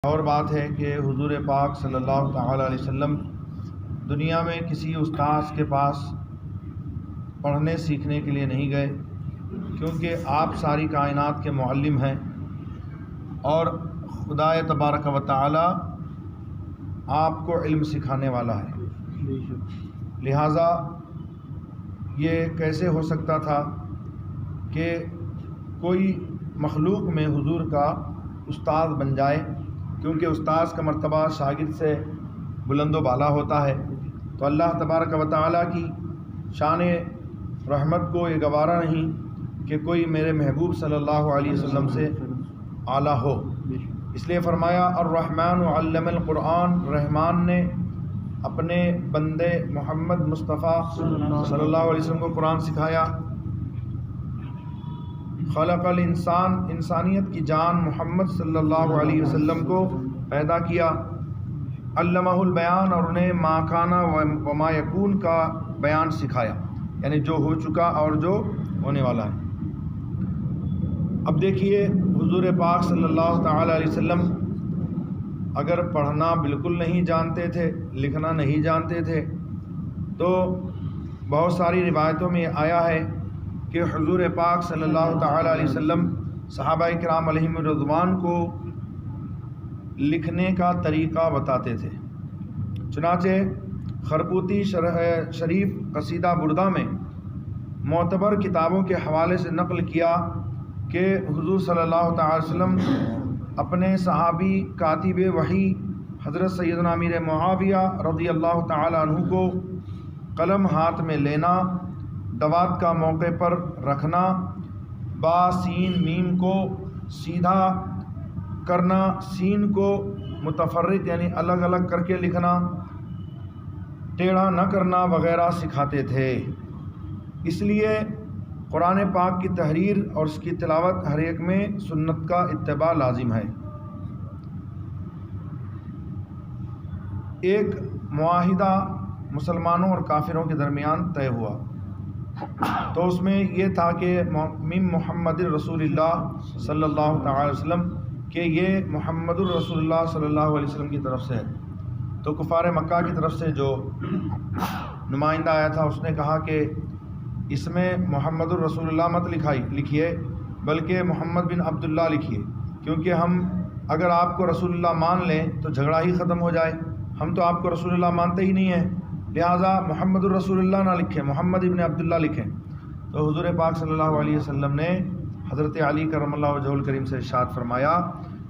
اور بات ہے کہ حضور پاک صلی اللہ تعالیٰ علیہ وسلم دنیا میں کسی استاذ کے پاس پڑھنے سیکھنے کے لیے نہیں گئے، کیونکہ آپ ساری کائنات کے معلم ہیں اور خدا تبارک و تعالیٰ آپ کو علم سکھانے والا ہے۔ لہٰذا یہ کیسے ہو سکتا تھا کہ کوئی مخلوق میں حضور کا استاد بن جائے، کیونکہ استاذ کا مرتبہ شاگرد سے بلند و بالا ہوتا ہے۔ تو اللہ تبارک و تعالیٰ کی شان رحمت کو یہ گوارا نہیں کہ کوئی میرے محبوب صلی اللہ علیہ وسلم سے اعلیٰ ہو، اس لیے فرمایا الرحمن علم القرآن، رحمان نے اپنے بندے محمد مصطفیٰ صلی اللہ علیہ وسلم کو قرآن سکھایا۔ خلق الانسان، انسانیت کی جان محمد صلی اللہ علیہ وسلم کو پیدا کیا۔ علمہ البیان، اور انہیں ما کان و ما یکون کا بیان سکھایا، یعنی جو ہو چکا اور جو ہونے والا ہے۔ اب دیکھیے حضور پاک صلی اللہ تعالی علیہ وسلم اگر پڑھنا بالکل نہیں جانتے تھے، لکھنا نہیں جانتے تھے، تو بہت ساری روایتوں میں آیا ہے کہ حضور پاک صلی اللہ تعالی علیہ وسلم صحابہ کرام علیہم رضوان کو لکھنے کا طریقہ بتاتے تھے۔ چنانچہ خرقوتی شریف قصیدہ بردہ میں معتبر کتابوں کے حوالے سے نقل کیا کہ حضور صلی اللہ تعالی وسلم اپنے صحابی کاتب وحی حضرت سیدنا امیر معاویہ رضی اللہ تعالی عنہ کو قلم ہاتھ میں لینا، دوات کا موقع پر رکھنا، با سین میم کو سیدھا کرنا، سین کو متفرق یعنی الگ الگ کر کے لکھنا، ٹیڑھا نہ کرنا وغیرہ سکھاتے تھے۔ اس لیے قرآن پاک کی تحریر اور اس کی تلاوت ہر ایک میں سنت کا اتباع لازم ہے۔ ایک معاہدہ مسلمانوں اور کافروں کے درمیان طے ہوا، تو اس میں یہ تھا کہ من محمد رسول اللہ صلی اللہ تعالی وسلم کہ یہ محمد الرسول اللہ صلی اللہ علیہ وسلم کی طرف سے ہے۔ تو کفار مکہ کی طرف سے جو نمائندہ آیا تھا اس نے کہا کہ اس میں محمد الرسول اللہ مت لکھیے، بلکہ محمد بن عبداللہ لکھیے، کیونکہ ہم اگر آپ کو رسول اللہ مان لیں تو جھگڑا ہی ختم ہو جائے، ہم تو آپ کو رسول اللہ مانتے ہی نہیں ہیں، لہٰذا محمد الرسول اللہ نہ لکھیں، محمد ابن عبداللہ لکھیں۔ تو حضور پاک صلی اللہ علیہ وسلم نے حضرت علی کرم اللہ وجہہ الکریم سے ارشاد فرمایا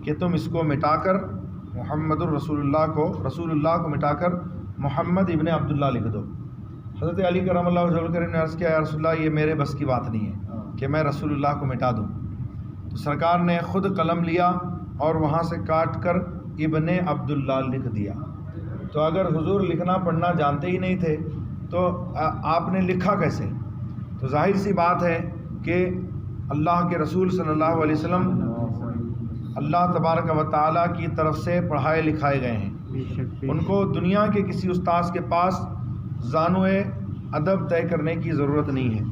کہ تم اس کو مٹا کر محمد الرسول اللہ کو مٹا کر محمد ابن عبداللہ لکھ دو۔ حضرت علی کرم اللہ وجہہ الکریم نے عرض کیا، یا رسول اللہ یہ میرے بس کی بات نہیں ہے کہ میں رسول اللہ کو مٹا دوں۔ تو سرکار نے خود قلم لیا اور وہاں سے کاٹ کر ابن عبداللہ لکھ دیا۔ تو اگر حضور لکھنا پڑھنا جانتے ہی نہیں تھے تو آپ نے لکھا کیسے؟ تو ظاہر سی بات ہے کہ اللہ کے رسول صلی اللہ علیہ وسلم اللہ تبارک و تعالیٰ کی طرف سے پڑھائے لکھائے گئے ہیں، ان کو دنیا کے کسی استاذ کے پاس زانو ادب طے کرنے کی ضرورت نہیں ہے۔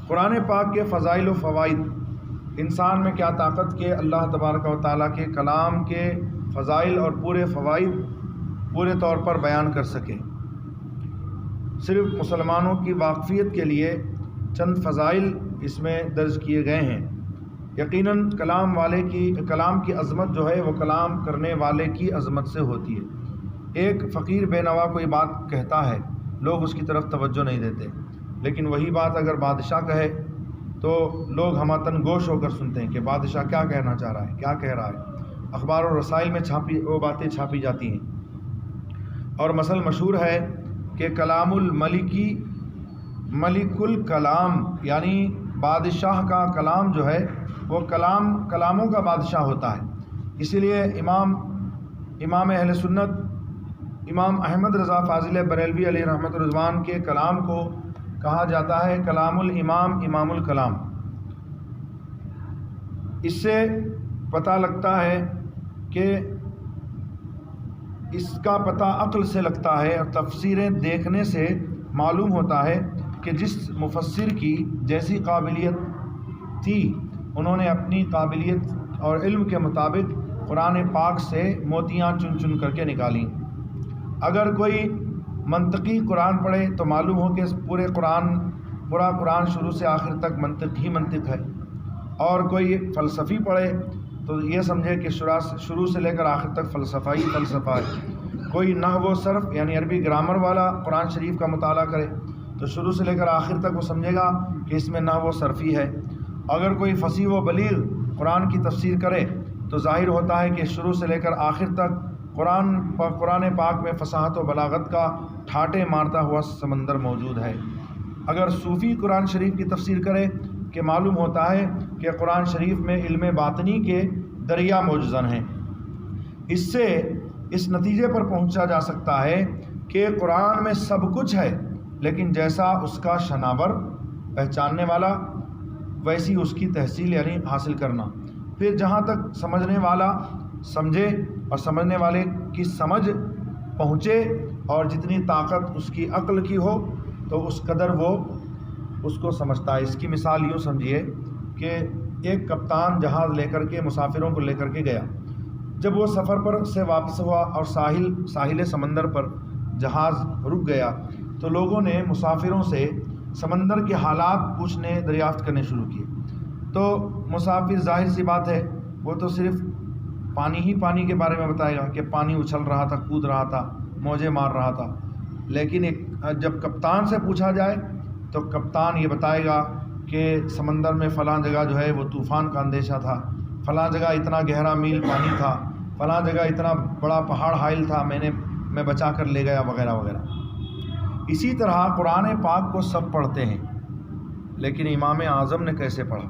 قرآن پاک کے فضائل و فوائد، انسان میں کیا طاقت کہ اللہ تبارک و تعالیٰ کے کلام کے فضائل اور پورے فوائد پورے طور پر بیان کر سکے۔ صرف مسلمانوں کی واقفیت کے لیے چند فضائل اس میں درج کیے گئے ہیں۔ یقیناً کلام کی عظمت جو ہے وہ کلام کرنے والے کی عظمت سے ہوتی ہے۔ ایک فقیر بے نوا کوئی بات کہتا ہے، لوگ اس کی طرف توجہ نہیں دیتے، لیکن وہی بات اگر بادشاہ کہے تو لوگ ہماتن گوش ہو کر سنتے ہیں کہ بادشاہ کیا کہنا چاہ رہا ہے، کیا کہہ رہا ہے۔ اخبار و رسائل میں وہ باتیں چھاپی جاتی ہیں۔ اور مثل مشہور ہے کہ کلام الملکی ملک الکلام، یعنی بادشاہ کا کلام جو ہے وہ کلاموں کا بادشاہ ہوتا ہے۔ اسی لیے امام اہل سنت امام احمد رضا فاضل بریلوی علیہ رحمۃ الرضوان کے کلام کو کہا جاتا ہے کلام الامام امام الکلام۔ اس سے پتہ لگتا ہے کہ اس کا پتہ عقل سے لگتا ہے اور تفسیریں دیکھنے سے معلوم ہوتا ہے کہ جس مفسر کی جیسی قابلیت تھی انہوں نے اپنی قابلیت اور علم کے مطابق قرآن پاک سے موتیاں چن چن کر کے نکالیں۔ اگر کوئی منطقی قرآن پڑھے تو معلوم ہو کہ پورا قرآن شروع سے آخر تک منطق ہی منطق ہے، اور کوئی فلسفی پڑھے تو یہ سمجھے کہ شروع سے لے کر آخر تک فلسفہ ہی فلسفہ ہے۔ کوئی نحو و صرف یعنی عربی گرامر والا قرآن شریف کا مطالعہ کرے تو شروع سے لے کر آخر تک وہ سمجھے گا کہ اس میں نحو و صرفی ہے۔ اگر کوئی فصیح و بلیغ قرآن کی تفسیر کرے تو ظاہر ہوتا ہے کہ شروع سے لے کر آخر تک قرآن پاک میں فصاحت و بلاغت کا ٹھاٹے مارتا ہوا سمندر موجود ہے۔ اگر صوفی قرآن شریف کی تفسیر کرے کہ معلوم ہوتا ہے کہ قرآن شریف میں علم باطنی کے دریا موجزن ہیں۔ اس سے اس نتیجے پر پہنچا جا سکتا ہے کہ قرآن میں سب کچھ ہے، لیکن جیسا اس کا شناور پہچاننے والا ویسی اس کی تحصیل یعنی حاصل کرنا۔ پھر جہاں تک سمجھنے والا سمجھے اور سمجھنے والے کی سمجھ پہنچے اور جتنی طاقت اس کی عقل کی ہو تو اس قدر وہ اس کو سمجھتا ہے۔ اس کی مثال یوں سمجھیے کہ ایک کپتان جہاز لے کر کے مسافروں کو لے کر کے گیا۔ جب وہ سفر پر سے واپس ہوا اور ساحل سمندر پر جہاز رک گیا تو لوگوں نے مسافروں سے سمندر کے حالات پوچھنے دریافت کرنے شروع کیے۔ تو مسافر ظاہر سی بات ہے وہ تو صرف پانی کے بارے میں بتائے گا کہ پانی اچھل رہا تھا، کود رہا تھا، موجیں مار رہا تھا۔ لیکن جب کپتان سے پوچھا جائے تو کپتان یہ بتائے گا کہ سمندر میں فلاں جگہ جو ہے وہ طوفان کا اندیشہ تھا، فلاں جگہ اتنا گہرا میل پانی تھا، فلاں جگہ اتنا بڑا پہاڑ حائل تھا، میں بچا کر لے گیا وغیرہ وغیرہ۔ اسی طرح قرآن پاک کو سب پڑھتے ہیں، لیکن امام اعظم نے کیسے پڑھا،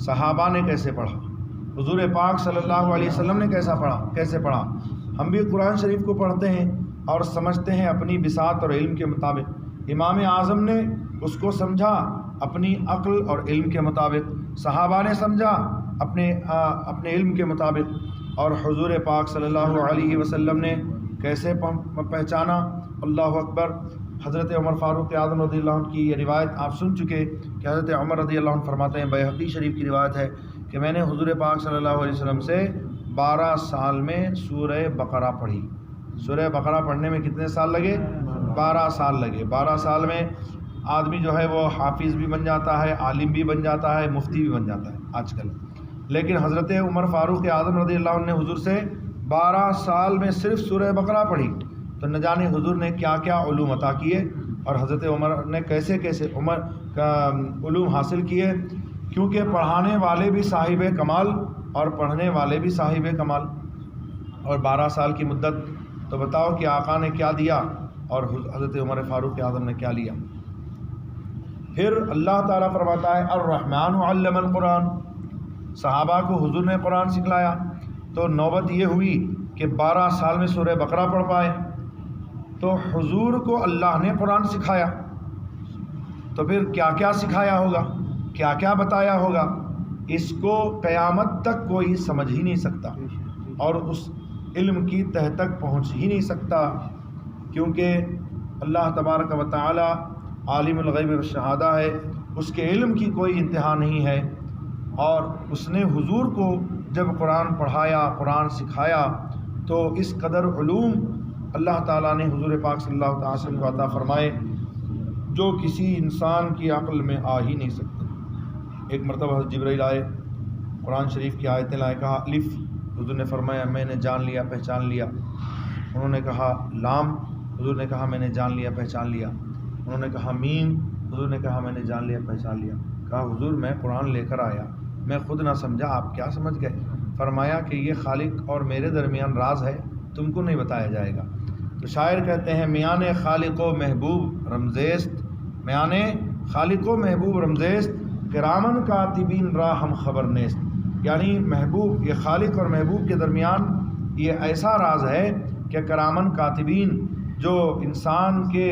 صحابہ نے کیسے پڑھا، حضور پاک صلی اللہ علیہ وسلم نے کیسے پڑھا۔ ہم بھی قرآن شریف کو پڑھتے ہیں اور سمجھتے ہیں اپنی بساط اور علم کے مطابق۔ امام اعظم نے اس کو سمجھا اپنی عقل اور علم کے مطابق، صحابہ نے سمجھا اپنے علم کے مطابق، اور حضور پاک صلی اللہ علیہ وسلم نے کیسے پہچانا۔ اللہ اکبر۔ حضرت عمر فاروق اعظم رضی اللہ عنہ کی یہ روایت آپ سن چکے کہ حضرت عمر رضی اللہ عنہ فرماتے ہیں، بیہقی شریف کی روایت ہے کہ میں نے حضور پاک صلی اللہ علیہ وسلم سے 12 سال میں سورہ بقرہ پڑھی۔ سورہ بقرہ پڑھنے میں کتنے سال لگے؟ 12 سال لگے۔ 12 سال میں آدمی جو ہے وہ حافظ بھی بن جاتا ہے، عالم بھی بن جاتا ہے، مفتی بھی بن جاتا ہے آج کل۔ لیکن حضرت عمر فاروق اعظم رضی اللہ عنہ نے حضور سے 12 سال میں صرف سورہ بقرہ پڑھی، تو نہ جانے حضور نے کیا کیا علوم عطا کیے اور حضرت عمر نے کیسے عمر کا علوم حاصل کیے، کیونکہ پڑھانے والے بھی صاحب کمال اور پڑھنے والے بھی صاحب کمال۔ اور 12 سال کی مدت، تو بتاؤ کہ آقا نے کیا دیا اور حضرت عمر فاروق اعظم نے کیا لیا۔ پھر اللہ تعالیٰ فرماتا ہے الرحمن علم القرآن، صحابہ کو حضور نے قرآن سکھلایا۔ تو نوبت یہ ہوئی کہ 12 سال میں سورہ بقرہ پڑھ پائے، تو حضور کو اللہ نے قرآن سکھایا، تو پھر کیا کیا سکھایا ہوگا، کیا کیا بتایا ہوگا، اس کو قیامت تک کوئی سمجھ ہی نہیں سکتا اور اس علم کی تہ تک پہنچ ہی نہیں سکتا، کیونکہ اللہ تبارک و تعالی عالم الغیب والشہادہ ہے، اس کے علم کی کوئی انتہا نہیں ہے۔ اور اس نے حضور کو جب قرآن پڑھایا، قرآن سکھایا، تو اس قدر علوم اللہ تعالیٰ نے حضور پاک صلی اللہ علیہ وسلم کو عطا فرمائے جو کسی انسان کی عقل میں آ ہی نہیں سکتے۔ ایک مرتبہ حضرت جبرائیل آئے، قرآن شریف کی آیتیں لائے، کہا الف، حضور نے فرمایا میں نے جان لیا، پہچان لیا۔ انہوں نے کہا لام، حضور نے کہا میں نے جان لیا، پہچان لیا۔ انہوں نے کہا میم، حضور نے کہا میں نے جان لیا، پہچان لیا۔ کہا حضور میں قرآن لے کر آیا، میں خود نہ سمجھا، آپ کیا سمجھ گئے؟ فرمایا کہ یہ خالق اور میرے درمیان راز ہے، تم کو نہیں بتایا جائے گا۔ تو شاعر کہتے ہیں میان خالق و محبوب رمزیست، میان خالق و محبوب رمزیست، کرامن کاتبین را ہم خبر نیست۔ یعنی محبوب، یہ خالق اور محبوب کے درمیان یہ ایسا راز ہے کہ کرامن کاتبین جو انسان کے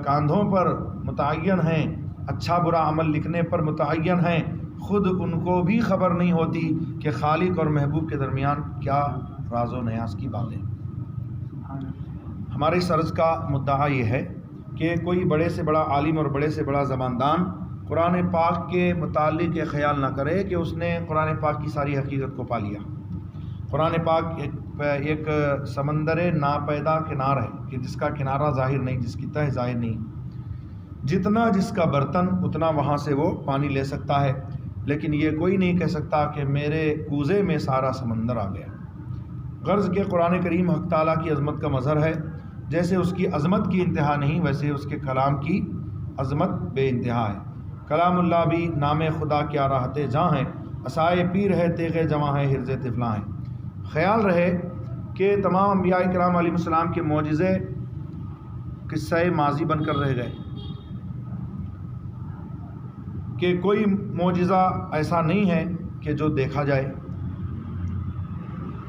کاندھوں پر متعین ہیں، اچھا برا عمل لکھنے پر متعین ہیں، خود ان کو بھی خبر نہیں ہوتی کہ خالق اور محبوب کے درمیان کیا راز و نیاز کی باتیں۔ ہمارے سرز کا مدعا یہ ہے کہ کوئی بڑے سے بڑا عالم اور بڑے سے بڑا زباندان قرآن پاک کے متعلق یہ خیال نہ کرے کہ اس نے قرآن پاک کی ساری حقیقت کو پا لیا۔ قرآن پاک ایک سمندر ناپیدا کنار ہے کہ جس کا کنارہ ظاہر نہیں، جس کی تہ ظاہر نہیں، جتنا جس کا برتن اتنا وہاں سے وہ پانی لے سکتا ہے، لیکن یہ کوئی نہیں کہہ سکتا کہ میرے کوزے میں سارا سمندر آ گیا۔ غرض کہ قرآن کریم حق تعالیٰ کی عظمت کا مظہر ہے، جیسے اس کی عظمت کی انتہا نہیں ویسے اس کے کلام کی عظمت بے انتہا ہے۔ کلام اللہ بھی نام خدا کیا راحت جاں ہے، عصائے پیر ہے تیغ جواں ہے حرز طفلاں ہے۔ خیال رہے کہ تمام انبیاء کرام علیہ السلام کے معجزے قصہ ماضی بن کر رہ گئے، کہ کوئی معجزہ ایسا نہیں ہے کہ جو دیکھا جائے۔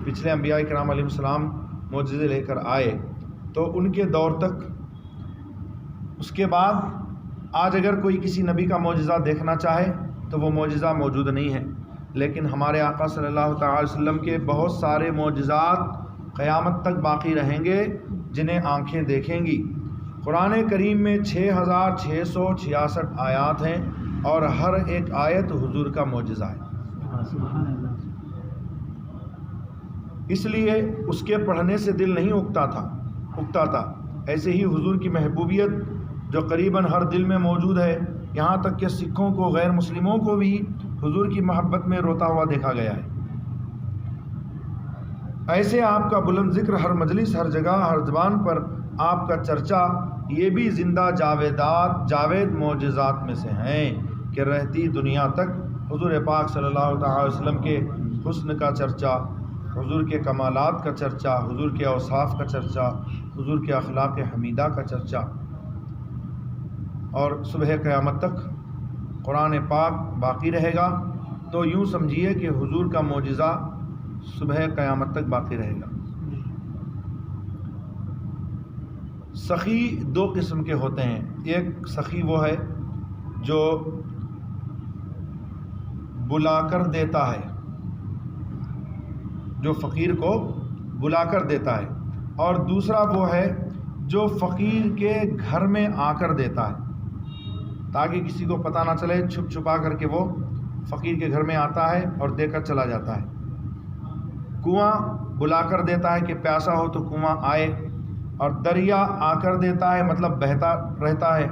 پچھلے انبیاء کرام علیہ السلام معجزے لے کر آئے تو ان کے دور تک، اس کے بعد آج اگر کوئی کسی نبی کا معجزہ دیکھنا چاہے تو وہ معجزہ موجود نہیں ہے، لیکن ہمارے آقا صلی اللہ تعالی وسلم کے بہت سارے معجزات قیامت تک باقی رہیں گے جنہیں آنکھیں دیکھیں گی۔ قرآن کریم میں 6666 آیات ہیں اور ہر ایک آیت حضور کا معجزہ ہے، اس لیے اس کے پڑھنے سے دل نہیں اگتا تھا۔ ایسے ہی حضور کی محبوبیت جو قریباً ہر دل میں موجود ہے، یہاں تک کہ سکھوں کو، غیر مسلموں کو بھی حضور کی محبت میں روتا ہوا دیکھا گیا ہے۔ ایسے آپ کا بلند ذکر ہر مجلس، ہر جگہ، ہر زبان پر آپ کا چرچا، یہ بھی زندہ جاوید معجزات میں سے ہیں کہ رہتی دنیا تک حضور پاک صلی اللہ تعالی وسلم کے حسن کا چرچا، حضور کے کمالات کا چرچا، حضور کے اوصاف کا چرچا، حضور کے اخلاق حمیدہ کا چرچا، اور صبح قیامت تک قرآن پاک باقی رہے گا۔ تو یوں سمجھیے کہ حضور کا معجزہ صبح قیامت تک باقی رہے گا۔ سخی دو قسم کے ہوتے ہیں، ایک سخی وہ ہے جو بلا کر دیتا ہے، جو فقیر کو بلا کر دیتا ہے، اور دوسرا وہ ہے جو فقیر کے گھر میں آ کر دیتا ہے تاکہ کسی کو پتہ نہ چلے، چھپ چھپا کر کے وہ فقیر کے گھر میں آتا ہے اور دے کر چلا جاتا ہے۔ کنواں بلا کر دیتا ہے کہ پیاسا ہو تو کنواں آئے، اور دریا آ کر دیتا ہے مطلب بہتا رہتا ہے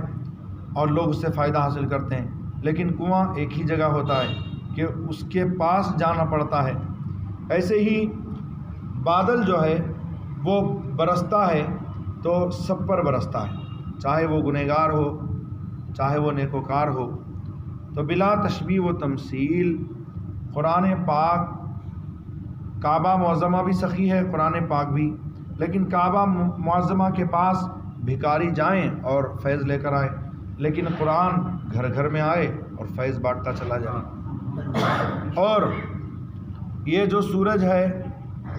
اور لوگ اس سے فائدہ حاصل کرتے ہیں، لیکن کنواں ایک ہی جگہ ہوتا ہے کہ اس کے پاس جانا پڑتا ہے۔ ایسے ہی بادل جو ہے وہ برستا ہے تو سب پر برستا ہے، چاہے وہ گنہگار ہو چاہے وہ نیکوکار ہو۔ تو بلا تشبیہ و تمثیل قرآن پاک، کعبہ معظمہ بھی سخی ہے، قرآن پاک بھی، لیکن کعبہ معظمہ کے پاس بھکاری جائیں اور فیض لے کر آئیں، لیکن قرآن گھر گھر میں آئے اور فیض بانٹتا چلا جائے۔ اور یہ جو سورج ہے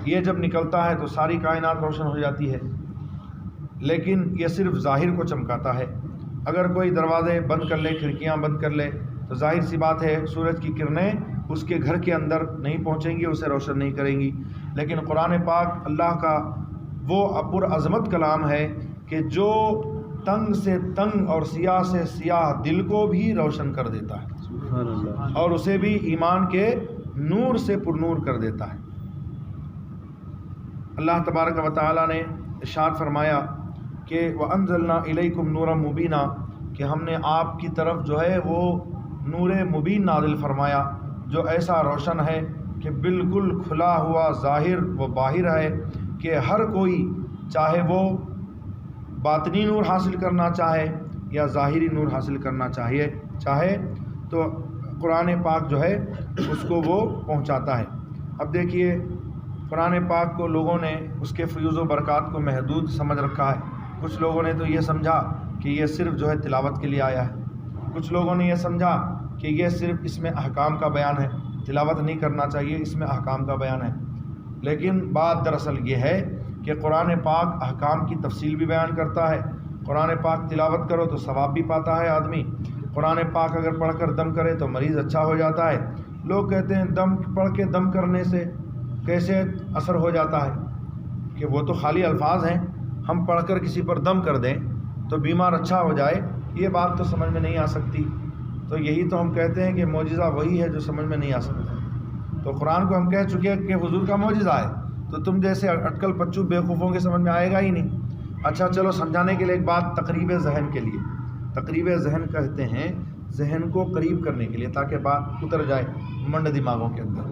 یہ جب نکلتا ہے تو ساری کائنات روشن ہو جاتی ہے، لیکن یہ صرف ظاہر کو چمکاتا ہے۔ اگر کوئی دروازے بند کر لے، کھڑکیاں بند کر لے تو ظاہر سی بات ہے سورج کی کرنیں اس کے گھر کے اندر نہیں پہنچیں گی، اسے روشن نہیں کریں گی۔ لیکن قرآن پاک اللہ کا وہ پرعظمت کلام ہے کہ جو تنگ سے تنگ اور سیاہ سے سیاہ دل کو بھی روشن کر دیتا ہے اور اسے بھی ایمان کے نور سے پر نور کر دیتا ہے۔ اللہ تبارک و تعالی نے ارشاد فرمایا کہ وَأَنزَلْنَا إِلَيْكُمْ نُورًا مُبِينًا، کہ ہم نے آپ کی طرف جو ہے وہ نور مبین نازل فرمایا جو ایسا روشن ہے کہ بالکل کھلا ہوا ظاہر و باہر ہے، کہ ہر کوئی چاہے وہ باطنی نور حاصل کرنا چاہے یا ظاہری نور حاصل کرنا چاہے تو قرآن پاک جو ہے اس کو وہ پہنچاتا ہے۔ اب دیکھیے قرآن پاک کو لوگوں نے اس کے فیوز و برکات کو محدود سمجھ رکھا ہے۔ کچھ لوگوں نے تو یہ سمجھا کہ یہ صرف جو ہے تلاوت کے لیے آیا ہے، کچھ لوگوں نے یہ سمجھا کہ یہ صرف اس میں احکام کا بیان ہے، تلاوت نہیں کرنا چاہیے، اس میں احکام کا بیان ہے۔ لیکن بات دراصل یہ ہے کہ قرآن پاک احکام کی تفصیل بھی بیان کرتا ہے۔ قرآن پاک تلاوت کرو تو ثواب بھی پاتا ہے آدمی، قرآن پاک اگر پڑھ کر دم کرے تو مریض اچھا ہو جاتا ہے۔ لوگ کہتے ہیں دم پڑھ کے دم کرنے سے کیسے اثر ہو جاتا ہے، کہ وہ تو خالی الفاظ ہیں، ہم پڑھ کر کسی پر دم کر دیں تو بیمار اچھا ہو جائے، یہ بات تو سمجھ میں نہیں آ سکتی۔ تو یہی تو ہم کہتے ہیں کہ معجزہ وہی ہے جو سمجھ میں نہیں آ سکتا۔ تو قرآن کو ہم کہہ چکے ہیں کہ حضور کا معجزہ ہے، تو تم جیسے اٹکل پچو بیوقوفوں کے سمجھ میں آئے گا ہی نہیں۔ اچھا چلو سمجھانے کے لیے ایک بات تقریب ذہن کے لیے، تقریب ذہن کہتے ہیں ذہن کو قریب کرنے کے لیے تاکہ بات اتر جائے منڈ دماغوں کے اندر،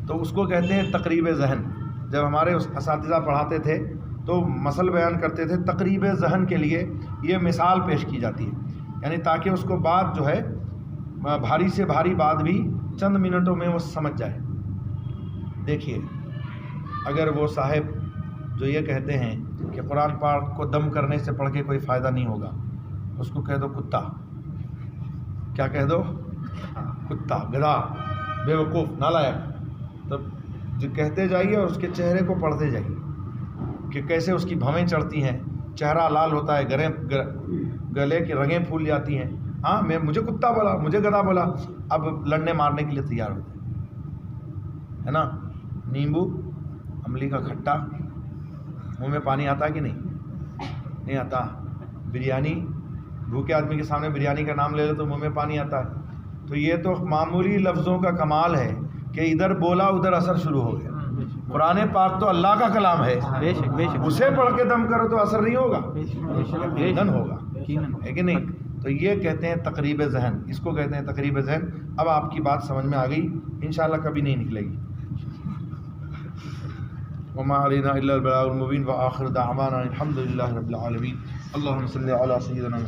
تو اس کو کہتے ہیں تقریب ذہن۔ جب ہمارے اساتذہ پڑھاتے تھے تو مسئلہ بیان کرتے تھے تقریب ذہن کے لیے یہ مثال پیش کی جاتی ہے، یعنی تاکہ اس کو بات جو ہے بھاری سے بھاری بات بھی چند منٹوں میں وہ سمجھ جائے۔ دیکھیے اگر وہ صاحب جو یہ کہتے ہیں کہ قرآن پاک کو دم کرنے سے پڑھ کے کوئی فائدہ نہیں ہوگا، اس کو کہہ دو کتا، کیا کہہ دو؟ کتا، گدھا، بیوقوف، نالائق۔ تب جو کہتے جائیے اور اس کے چہرے کو پڑھتے جائیے کہ کیسے اس کی بھویں چڑھتی ہیں، چہرہ لال ہوتا ہے، گلے کی رگیں پھول جاتی ہیں۔ ہاں مجھے کتا بولا، مجھے گدھا بولا، اب لڑنے مارنے کے لیے تیار ہوتے ہیں، ہے نا۔ نیمبو املی کا کھٹا، منہ میں پانی آتا کہ نہیں آتا۔ بریانی، بھوکے آدمی کے سامنے بریانی کا نام لے لو تو منہ میں پانی آتا ہے۔ تو یہ تو معمولی لفظوں کا کمال ہے کہ ادھر بولا ادھر اثر شروع ہو گیا۔ قرآن پاک تو اللہ کا کلام ہے، اسے پڑھ کے دم کرو تو اثر نہیں ہوگا، یقیناً ہوگا، ہے کہ نہیں۔ تو یہ کہتے ہیں تقریب ذہن، اس کو کہتے ہیں تقریب ذہن۔ اب آپ کی بات سمجھ میں آ گئی، انشاءاللہ کبھی نہیں نکلے گی۔ وما علینا الا البلاغ المبین وآخر دعوانا الحمد للہ رب العالمین۔ اللہم صلی علی سیدنا